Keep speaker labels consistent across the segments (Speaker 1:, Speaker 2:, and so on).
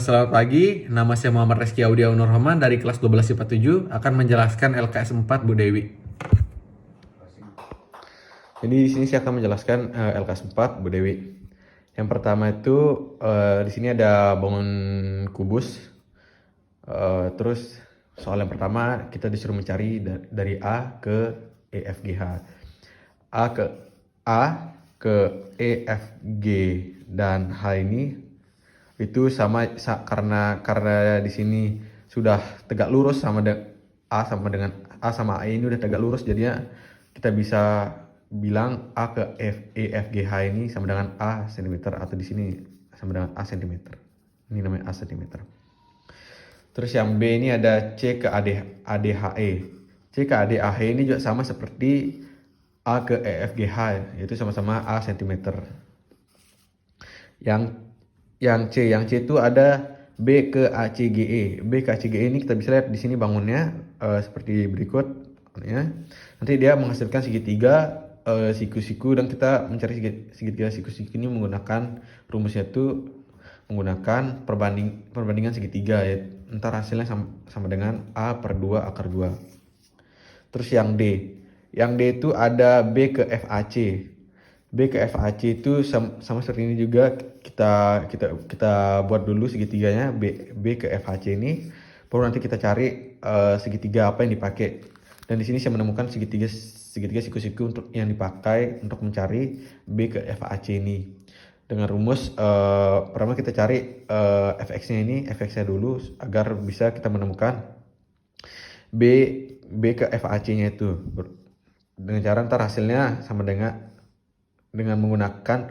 Speaker 1: Selamat pagi, nama saya Muhammad Reski Audia Nurrahman dari kelas 12 IPA 7 akan menjelaskan LKS 4 Bu Dewi. Jadi di sini saya akan menjelaskan LKS 4 Bu Dewi. Yang pertama itu di sini ada bangun kubus. Terus soal yang pertama kita disuruh mencari dari A ke E F G H. A ke A ke E F G dan H ini itu karena di sini sudah tegak lurus A sama E ini udah tegak lurus, jadinya kita bisa bilang A ke E F G H ini sama dengan A cm, atau di sini sama dengan A cm. Ini namanya A cm. Terus yang B ini ada C ke ADHE. C ke ADHE ini juga sama seperti A ke EFGH, yaitu sama-sama A cm. Yang yang C itu ada B ke ACGE. B ke ACGE ini kita bisa lihat di sini bangunnya seperti berikut ya. Nanti dia menghasilkan segitiga siku-siku, dan kita mencari segitiga siku-siku ini menggunakan rumusnya itu menggunakan perbandingan segitiga ya. Ntar hasilnya sama dengan A per 2 akar 2. Terus yang D. Yang D itu ada B ke FAC. B ke FAC itu sama seperti ini juga, kita buat dulu segitiganya B ke FAC ini, baru nanti kita cari segitiga apa yang dipakai. Dan di sini saya menemukan segitiga siku-siku untuk yang dipakai untuk mencari B ke FAC ini. Dengan rumus pertama kita cari fx-nya ini, fx-nya dulu agar bisa kita menemukan B ke FAC-nya itu. Dengan cara ntar hasilnya sama dengan menggunakan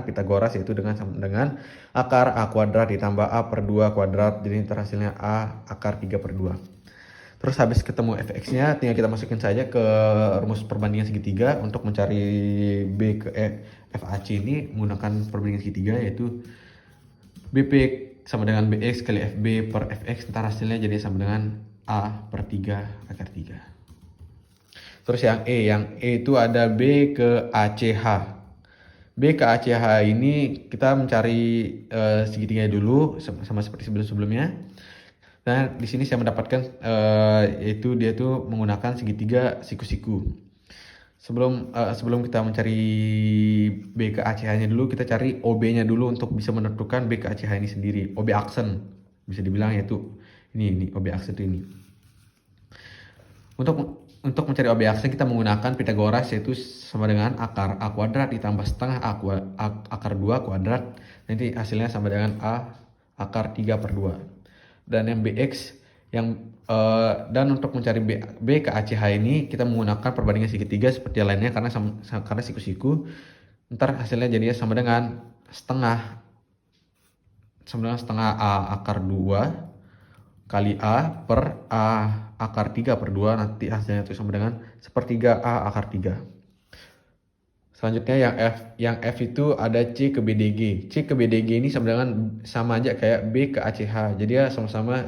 Speaker 1: Pitagoras, yaitu sama dengan akar A kuadrat ditambah A per 2 kuadrat. Jadi ntar hasilnya A akar 3 per 2. Terus habis ketemu fx-nya tinggal kita masukin saja ke rumus perbandingan segitiga untuk mencari B ke FAC ini menggunakan perbandingan segitiga, yaitu BP sama dengan BX kali FB per FX. Ntar hasilnya jadi sama dengan A per 3 akar 3. Terus yang E itu ada B ke ACH. B ke ACH ini kita mencari segitiganya dulu sama seperti sebelumnya. Nah, di sini saya mendapatkan yaitu dia tuh menggunakan segitiga siku-siku. Sebelum kita mencari B ke ACH-nya dulu, kita cari OB-nya dulu untuk bisa menentukan B ke ACH ini sendiri. OB aksen bisa dibilang, yaitu ini OB aksen ini. Untuk mencari OB aksen kita menggunakan Pitagoras, yaitu sama dengan akar A kuadrat ditambah setengah akar 2 kuadrat. Nanti hasilnya sama dengan A akar 3 per 2. Dan yang BX dan untuk mencari B ke ACH ini kita menggunakan perbandingan segitiga seperti lainnya, karena siku-siku. Ntar hasilnya jadinya sama dengan setengah A akar 2 kali A per A akar 3 per 2. Nanti hasilnya itu sama dengan sepertiga A akar 3. Selanjutnya yang F itu ada C ke BDG. C ke BDG ini sama aja kayak B ke ACH. Jadi ya sama-sama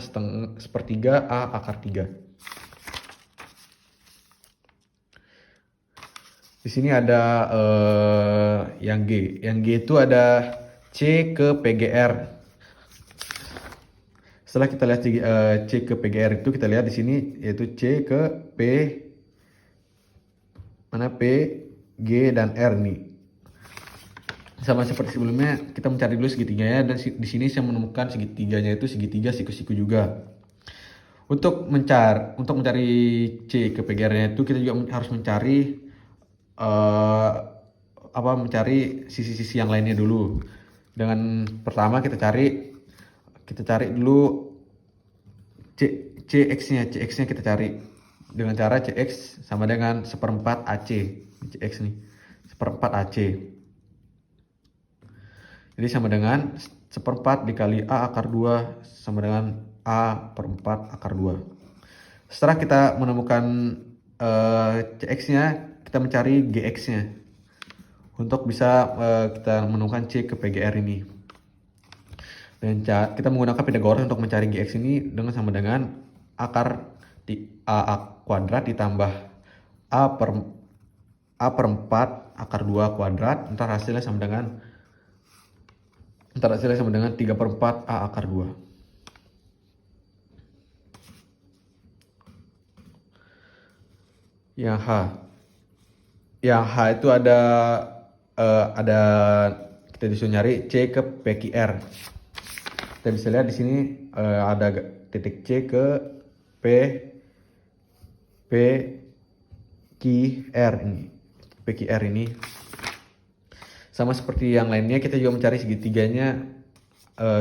Speaker 1: sepertiga A akar 3. Di sini ada yang G. Yang G itu ada C ke PGR. Setelah kita lihat C ke PGR itu, kita lihat di sini yaitu C ke P, G, dan R nih. Sama seperti sebelumnya, kita mencari dulu segitiganya, dan di sini saya menemukan segitiganya itu segitiga siku-siku juga. Untuk mencari C ke PGR-nya itu, kita juga harus mencari mencari sisi-sisi yang lainnya dulu. Dengan pertama kita cari dulu CX-nya kita cari dengan cara CX sama dengan seperempat AC. CX nih seperempat AC, jadi sama dengan seperempat dikali A akar 2 sama dengan A per 4 akar 2. Setelah kita menemukan CX-nya, kita mencari GX-nya untuk bisa kita menemukan C ke PGR ini. Dan kita menggunakan Pitagoras untuk mencari GX ini dengan sama dengan akar A kuadrat ditambah A per 4 akar 2 kuadrat. Ntar hasilnya sama dengan Ntar hasilnya sama dengan 3/4 A akar 2. Yang H. Yang H itu ada kita disuruh nyari C ke PQR. Kita bisa lihat di sini ada titik C ke PQR ini. PQR ini sama seperti yang lainnya, kita juga mencari segitiganya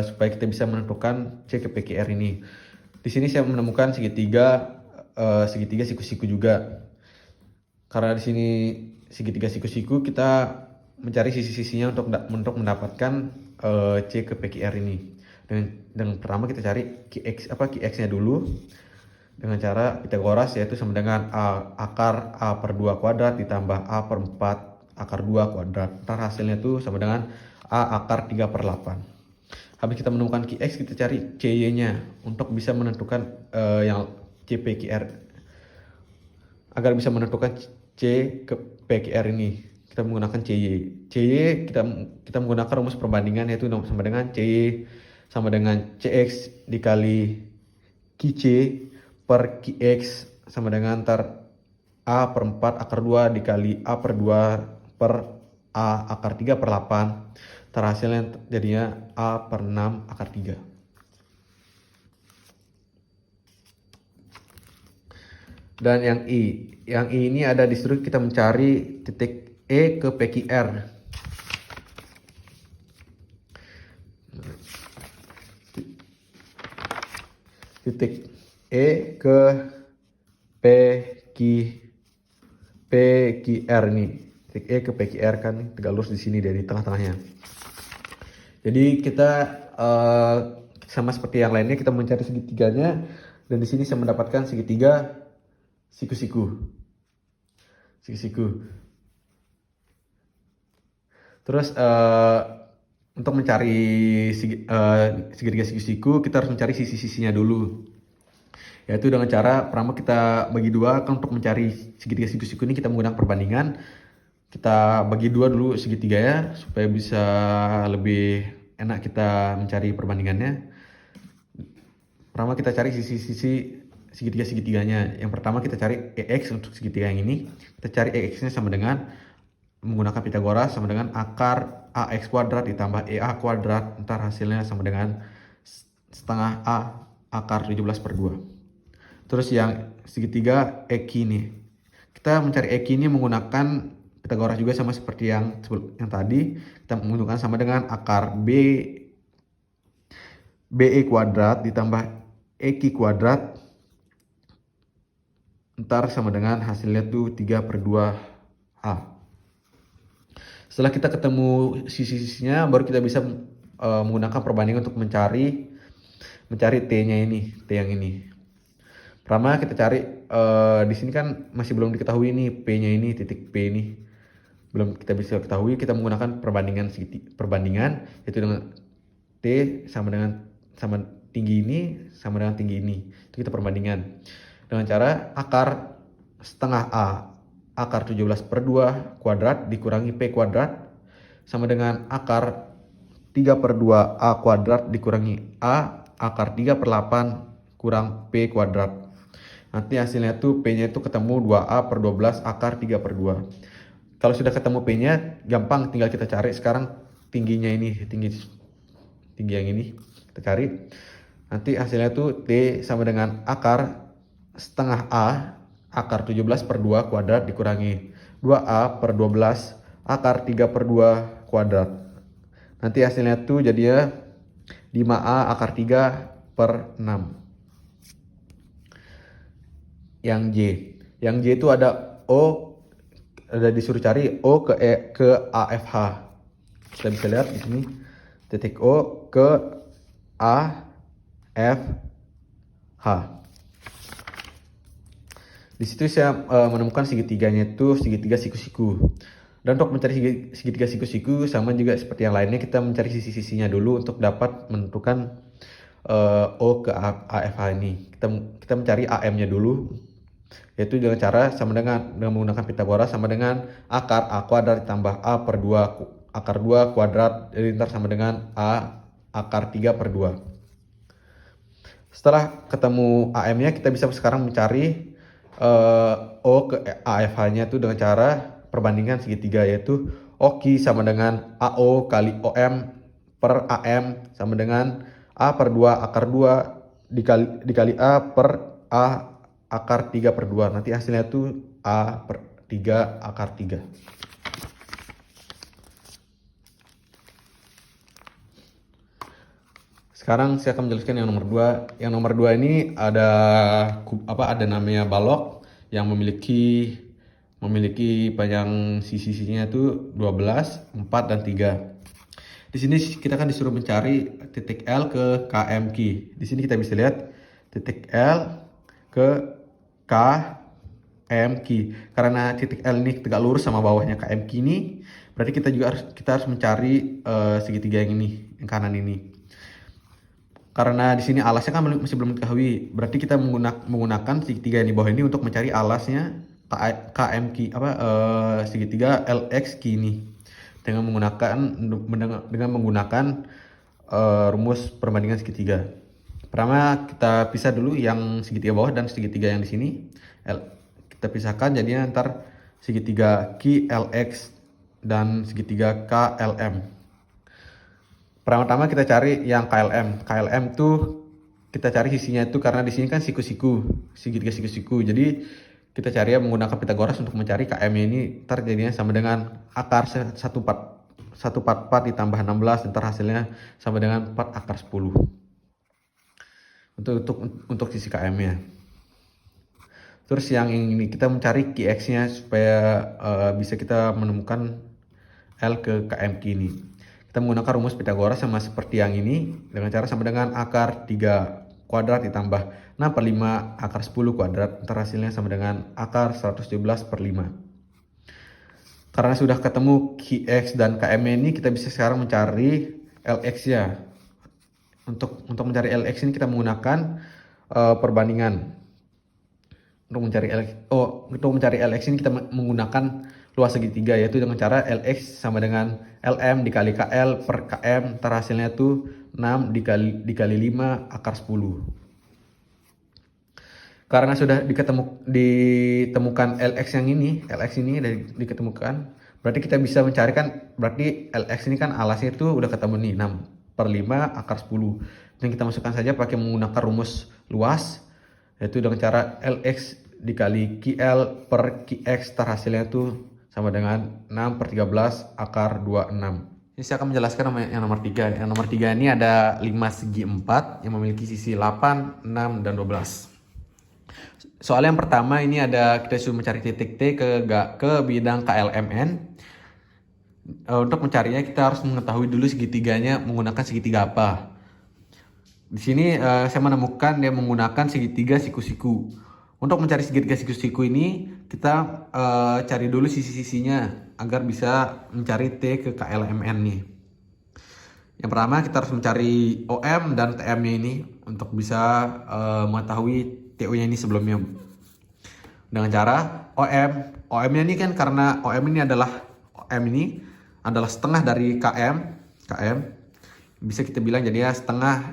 Speaker 1: supaya kita bisa menentukan C ke PQR ini. Di sini saya menemukan segitiga siku-siku juga. Karena di sini segitiga siku-siku, kita mencari sisi-sisinya untuk mendapatkan C ke PQR ini. Dengan pertama kita cari QX-nya dulu dengan cara Pitagoras, yaitu sama dengan akar A per 2 kuadrat ditambah A per 4 akar 2 kuadrat. Ntar hasilnya tuh sama dengan A akar 3/8. Habis kita menemukan QX, kita cari CY-nya untuk bisa menentukan yang CPQR. Agar bisa menentukan C ke PQR ini, kita menggunakan CY. CY kita menggunakan rumus perbandingan, yaitu sama dengan CY sama dengan CX dikali QC per QX sama dengan ntar A per 4 akar 2 dikali A per 2 per A akar 3/8. Ntar hasilnya jadinya A per 6 akar 3. Dan yang I ini ada disuruh kita mencari titik E ke PQR. Titik E ke PQR ini. Titik E ke PQR kan tegak lurus di sini dari tengah-tengahnya. Jadi kita sama seperti yang lainnya, kita mencari segitiganya, dan di sini saya mendapatkan segitiga siku-siku. Terus untuk mencari segitiga siku-siku, kita harus mencari sisi-sisinya dulu. Yaitu dengan cara pertama kita bagi dua. Kan untuk mencari segitiga siku-siku ini kita menggunakan perbandingan. Kita bagi dua dulu segitiganya supaya bisa lebih enak kita mencari perbandingannya. Pertama kita cari sisi-sisi segitiga-segitiganya. Yang pertama kita cari EX untuk segitiga yang ini. Kita cari EX-nya sama dengan menggunakan Pitagoras, sama dengan akar AX kuadrat ditambah EA kuadrat. Ntar hasilnya sama dengan setengah A akar 17/2. Terus yang segitiga EQ ini, kita mencari EQ ini menggunakan Pitagoras juga, sama seperti yang tadi. Kita menggunakan sama dengan akar BE kuadrat ditambah EQ kuadrat. Ntar sama dengan hasilnya tuh 3/2A. Setelah kita ketemu sisi-sisinya, baru kita bisa menggunakan perbandingan untuk mencari T-nya ini, T yang ini. Pertama kita cari di sini kan masih belum diketahui ini P-nya ini, titik P ini belum kita bisa ketahui. Kita menggunakan perbandingan yaitu dengan T sama tinggi ini sama dengan tinggi ini. Itu kita perbandingan dengan cara akar setengah A akar 17/2 kuadrat dikurangi P kuadrat sama dengan akar 3/2A kuadrat dikurangi A akar 3/8 kurang P kuadrat. Nanti hasilnya tuh P-nya itu ketemu 2A per 12 akar 3/2. Kalau sudah ketemu P-nya, gampang tinggal kita cari sekarang tingginya ini, tinggi yang ini kita cari. Nanti hasilnya tuh T sama dengan akar setengah A akar 17/2 kuadrat dikurangi 2A per 12 akar 3/2 kuadrat. Nanti hasilnya tuh jadinya 5A akar 3/6. Yang J itu ada disuruh cari O ke AFH. Kita bisa lihat di sini titik O ke AFH. Di situ saya menemukan segitiganya itu segitiga siku-siku. Dan untuk mencari segitiga siku-siku sama juga seperti yang lainnya, kita mencari sisi-sisinya dulu untuk dapat menentukan O ke AFH ini. Kita mencari AM-nya dulu, yaitu dengan cara sama dengan menggunakan Pitagoras sama dengan akar A kuadrat ditambah A per 2 akar 2 kuadrat, jadi ntar sama dengan A akar 3 per 2. Setelah ketemu AM-nya, kita bisa sekarang mencari O ke AFH-nya itu dengan cara perbandingan segitiga, yaitu OQ sama dengan AO kali OM per AM sama dengan A per 2 akar 2 dikali A per A akar 3 per 2. Nanti hasilnya itu A per 3 akar 3. Sekarang saya akan menjelaskan yang nomor 2. Yang nomor 2 ini ada namanya balok yang memiliki panjang sisi-sisinya itu 12, 4 dan 3. Di sini kita akan disuruh mencari titik L ke KM Q. Di sini kita bisa lihat titik L ke KM Q. Karena titik L ini tegak lurus sama bawahnya KM Q ini, berarti kita harus mencari segitiga yang ini, yang kanan ini. Karena di sini alasnya kan masih belum diketahui, berarti kita menggunakan segitiga yang di bawah ini untuk mencari alasnya KM Q, segitiga LX Q ini dengan menggunakan rumus perbandingan segitiga. Pertama kita pisah dulu yang segitiga bawah dan segitiga yang di sini. Kita pisahkan, jadinya ntar segitiga QLX dan segitiga KLM. Pertama-tama kita cari yang KLM. KLM tuh kita cari sisinya itu karena di sini kan siku-siku, segitiga siku-siku. Jadi kita cari menggunakan Pitagoras untuk mencari KM-nya ini. Ntar jadinya sama dengan akar 144 ditambah 16, ntar hasilnya sama dengan 4 akar 10. Untuk sisi KM-nya. Terus yang ini kita mencari QX-nya supaya bisa kita menemukan L ke KM Q ini. Kita menggunakan rumus Pitagoras sama seperti yang ini dengan cara sama dengan akar 3 kuadrat ditambah 6 per 5 akar 10 kuadrat. Ntar hasilnya sama dengan akar 117 per 5. Karena sudah ketemu QX dan KM ini, kita bisa sekarang mencari LX ya. Untuk mencari LX ini kita menggunakan perbandingan. Untuk mencari LX ini kita menggunakan luas segitiga, yaitu dengan cara LX sama dengan LM dikali KL per KM, ntar hasilnya itu 6 dikali 5 akar 10. Karena sudah ditemukan LX ini diketemukan, berarti kita bisa mencarikan, berarti LX ini kan alasnya itu udah ketemu nih, 6 per 5 akar 10. Dan kita masukkan saja pakai menggunakan rumus luas, yaitu dengan cara LX dikali QL per QX, ntar hasilnya itu sama dengan 6 per 13 akar 26. Ini saya akan menjelaskan yang nomor 3. Yang nomor 3 ini ada 5 segi 4 yang memiliki sisi 8, 6, dan 12. Soal yang pertama ini kita suruh mencari titik T ke bidang KLMN. Untuk mencarinya kita harus mengetahui dulu segitiganya menggunakan segitiga apa. Di sini saya menemukan dia menggunakan segitiga siku-siku. Untuk mencari segitiga siku-siku ini, kita cari dulu sisi-sisinya agar bisa mencari T ke KLMN nih. Yang pertama kita harus mencari OM dan TM-nya ini untuk bisa mengetahui TO-nya ini sebelumnya. Dengan cara OM-nya ini kan karena OM ini adalah setengah dari KM, bisa kita bilang jadinya setengah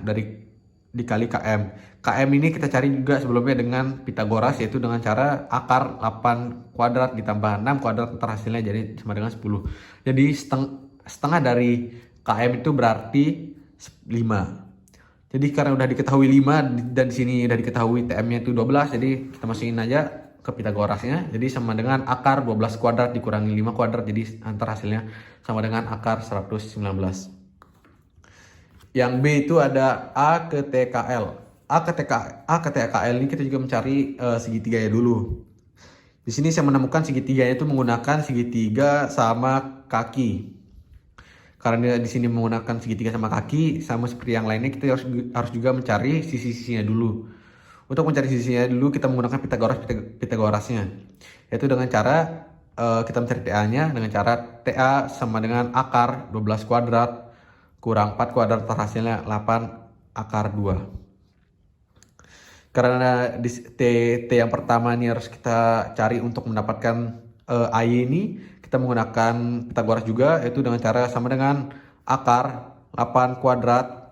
Speaker 1: dikali KM. KM ini kita cari juga sebelumnya dengan Pitagoras, yaitu dengan cara akar 8 kuadrat ditambah 6 kuadrat, ntar hasilnya jadi sama dengan 10. Jadi setengah dari KM itu berarti 5. Jadi karena udah diketahui 5 dan di sini udah diketahui TM-nya itu 12, jadi kita masukin aja ke Pitagorasnya. Jadi sama dengan akar 12 kuadrat dikurangi 5 kuadrat, jadi antar hasilnya sama dengan akar 119. Yang B itu ada A ke TKL. A ke TKL ini kita juga mencari segitiganya dulu. Di sini saya menemukan segitiganya itu menggunakan segitiga sama kaki. Karena di sini menggunakan segitiga sama kaki, sama seperti yang lainnya kita harus juga mencari sisi-sisinya dulu. Untuk mencari sisinya dulu kita menggunakan Pitagorasnya, yaitu dengan cara kita mencari TA-nya dengan cara TA sama dengan akar 12 kuadrat kurang 4 kuadrat, hasilnya 8 akar 2. Karena di T yang pertama ini harus kita cari untuk mendapatkan AY ini kita menggunakan Pitagoras juga, yaitu dengan cara sama dengan akar 8 kuadrat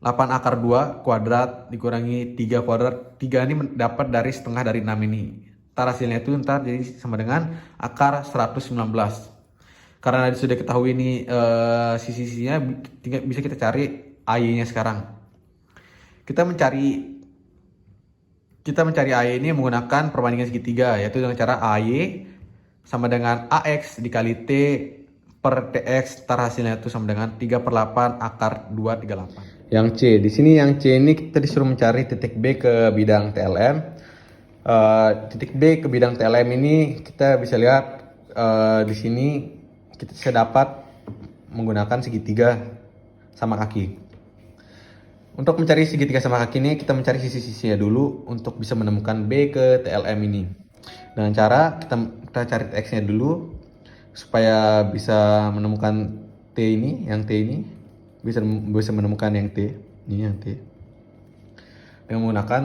Speaker 1: 8 akar 2 kuadrat dikurangi 3 kuadrat. 3 ini dapat dari setengah dari 6 ini. Ntar hasilnya itu ntar jadi sama dengan akar 119. Karena sudah ketahui ini sisi-sisinya, bisa kita cari AY-nya sekarang. Kita mencari AY ini menggunakan perbandingan segitiga, yaitu dengan cara AY sama dengan AX dikali T per TX, ntar hasilnya itu sama dengan 3/8 akar 238. Yang C, di sini yang C ini kita disuruh mencari titik B ke bidang TLM. Titik B ke bidang TLM ini kita bisa lihat di sini kita bisa dapat menggunakan segitiga sama kaki. Untuk mencari segitiga sama kaki ini, kita mencari sisi-sisinya dulu untuk bisa menemukan B ke TLM ini. Dengan cara kita cari TX-nya dulu supaya bisa menemukan T ini, yang T ini bisa menemukan yang T, ini yang T. Dengan menggunakan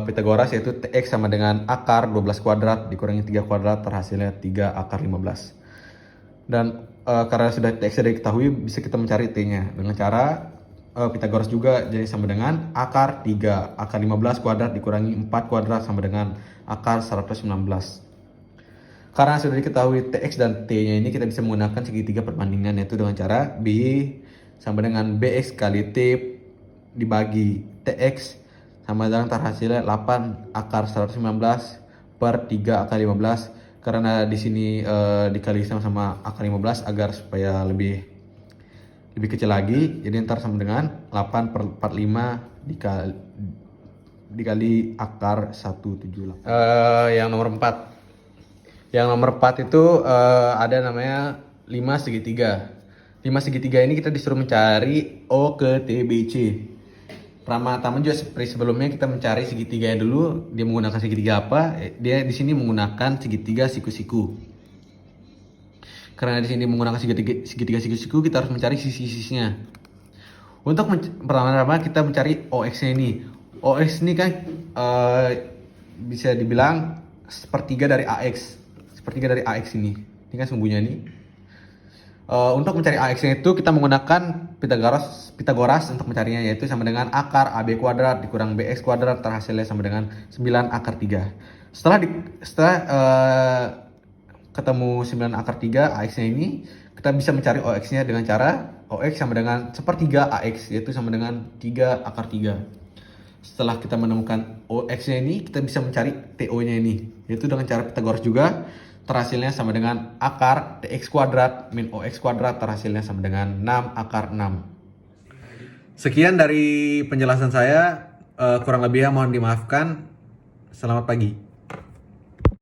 Speaker 1: Pitagoras, yaitu TX sama dengan akar 12 kuadrat dikurangi 3 kuadrat, terhasilnya 3 akar 15. Dan karena sudah TX sudah diketahui, bisa kita mencari T-nya dengan cara Pitagoras juga, jadi sama dengan akar 3 akar 15 kuadrat dikurangi 4 kuadrat sama dengan akar 119. Karena sudah diketahui TX dan T-nya ini, kita bisa menggunakan segitiga perbandingan, yaitu dengan cara B sama dengan BX kali T dibagi TX sama dengan hasilnya 8 akar 119 per 3 akar 15. Karena di sini dikali sama akar 15 agar supaya lebih kecil lagi, jadi ntar sama dengan 8 per 45 dikali akar 178. Yang nomor 4 itu ada namanya 5 segitiga. 5 segitiga ini kita disuruh mencari O ke TBC. Pertama juga seperti sebelumnya, kita mencari segitiganya dulu. Dia menggunakan segitiga apa? Dia di sini menggunakan segitiga siku-siku. Karena di sini menggunakan segitiga siku-siku, kita harus mencari sisi-sisinya. Untuk pertama-tama kita mencari OX-nya ini. OX ini kan bisa dibilang sepertiga dari AX. Sepertiga dari AX ini. Ini kan sumbunya ini. Untuk mencari AX-nya itu kita menggunakan Pitagoras untuk mencarinya, yaitu sama dengan akar AB kuadrat dikurang BX kuadrat, terhasilnya sama dengan 9 akar 3. Setelah ketemu 9 akar 3 AX-nya ini, kita bisa mencari OX-nya dengan cara OX sama dengan sepertiga AX, yaitu sama dengan 3 akar 3. Setelah kita menemukan OX-nya ini, kita bisa mencari TO-nya ini, yaitu dengan cara Pitagoras juga, terhasilnya sama dengan akar TX kuadrat min OX kuadrat, terhasilnya sama dengan 6 akar 6. Sekian dari penjelasan saya, kurang lebihnya mohon dimaafkan. Selamat pagi.